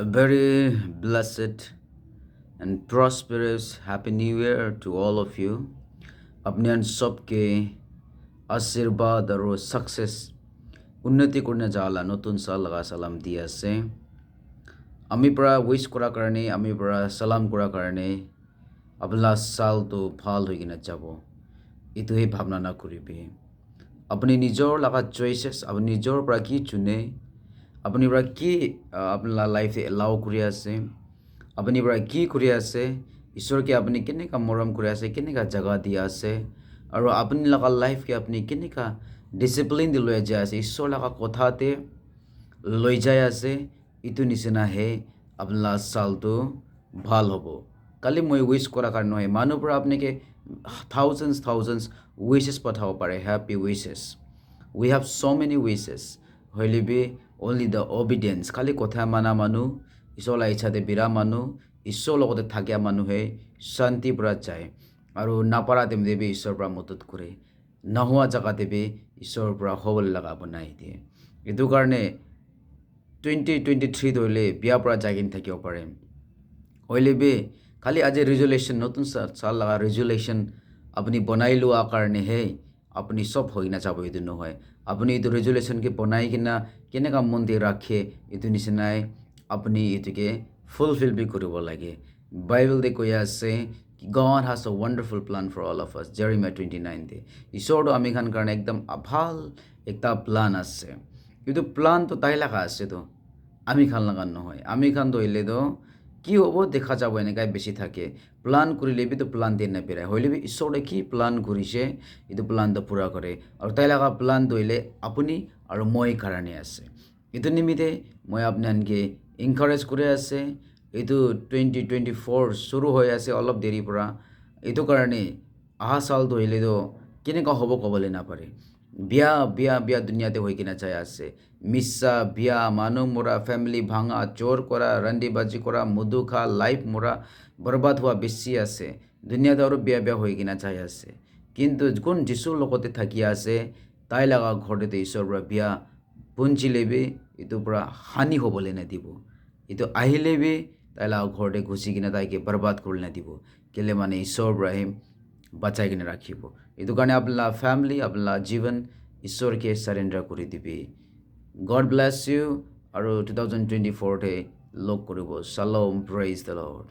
A very blessed and prosperous Happy New Year to all of you. अपने अन सबके आशीर्वाद और सक्सेस उन्नति करने जाला नतुन साल लगा सलाम दिया से আমি পৰা উইশ কৰা কাৰণে আমি পৰা সালাম কৰা কাৰণে আপোনাৰ সাল তো ভাল হৈ কিনা যাব ইটোহে ভাবনা না কৰিবি আপুনি নিজৰ লগা চয়েসেস আপুনি নিজৰ পৰা কি চুনে আপুনি পৰা কি আপোনাৰ লাইফে এলাও কৰি আছে আপুনি পৰা কি কৰি আছে ঈশ্বৰকে আপুনি কেনেকা মৰম কৰি আছে কেনেকা জাগা দি আছে আৰু আপুনি লগা লাইফকে আপুনি কেনেকা ডিসিপ্লিন দি লৈ যায় আছে ঈশ্বৰ লগা কথাতে লৈ যায় আছে ইটো নিচিনা হে আপনার সালটো ভাল হব কালি মই উইশ করা কারণ নহয় মানুহ পৰা আপনাকে থাউজেন্ডস উইশেস পঠাব পাৰে happy wishes we have so many wishes হইলে বি only the obedience খালি কথা মানা মানুহ ঈশ্বৰৰ ইচ্ছাতে বিৰা মানুহ ঈশ্বৰৰ লগতে থাকিয়া মানুহে শান্তি পৰা যায় আৰু নাপাৰা তেমনি বি ঈশ্বৰৰ পৰা মদত কৰে নহোৱা জাগাতে বি ঈশ্বৰৰ পৰা হবলৈ লগা বনাই দিয়ে এইটো কাৰণে 2023 হইলে বিয়া পৰা জাগিন থাকিব পাৰে হইলে বি খালি আজি ৰেজুলেশন নতুন সাল লাগা ৰেজুলেশন আপনি বনাই লোৱা কাৰণে হে আপনি সব হৈ না যাব ইটো নহয় আপনি ইটো রেজুলেশন কে বনাই কিনা কেনেকা মন দি ৰাখে ইটো নিচিনাই আপনি ইটোকে ফুলফিল বি কৰিব লাগে বাইবেল দে কৈ আছে God has a wonderful plan for all of us Jeremiah 29 দে ঈশ্বৰ আমি খান কাৰণে একদম ভাল একটা প্লান আছে কিন্তু প্লান তো তাই লাগা আছে তো আমি খান লাগান নহয় আমি খান দইলে তো কি হব দেখা যাব এনেকাই বেশি থাকে প্লান করিলে বি তো প্লান দিয়ে না পেরায় হইলে বি ঈশ্বরে কি প্লান করিছে এইটো প্লান তো পুরা করে আর তাই লাগা প্লান দইলে আপনি আর মই কারণে আছে এইটো নিমিত্তে মই আপনাকে এনকারেজ করে আছে এইটো 2024 শুরু হয়ে আছে অলপ দেরি পৰা এইটো কারণে আহা সাল দইলে তো কেনেকা হব কবলে না পারে বিয়া বিয়া বিয়া দুনিয়াতে হৈ কিনা চাই আছে মিছা বিয়া মানুহ মৰা ফ্যামিলি ভাঙা চোৰ কৰা ৰান্ডিবাজি কৰা মধু খা লাইফ মৰা বৰবাদ হওয়া বেশি আছে দুনিয়াতে আৰু বিয়া বিয়া হৈ কিনা চাই আছে কিন্তু কোন যিশুৰ লগতে থাকি আছে তাই লগা ঘৰতে ঈশ্বৰৰ পৰা বিয়া পুঞ্জিলে বি ইটোৰ পৰা হানি হ'বলৈ নিদিব ইটো আহিলে বি তাই লগা ঘৰতে ঘুচি কিনা তাইকে বৰবাদ কৰি নিদিব কেলে মানে ঈশ্বৰৰ পৰাহে বাঁচাই কিনে ৰাখিব এইটো কাৰণে আপোনাৰ ফ্যামিলি আপোনাৰ জীৱন ঈশ্বৰকে সাৰেন্ডাৰ কৰি দিবি God bless you আৰু 2024 তে লগ কৰিব Shalom praise the Lord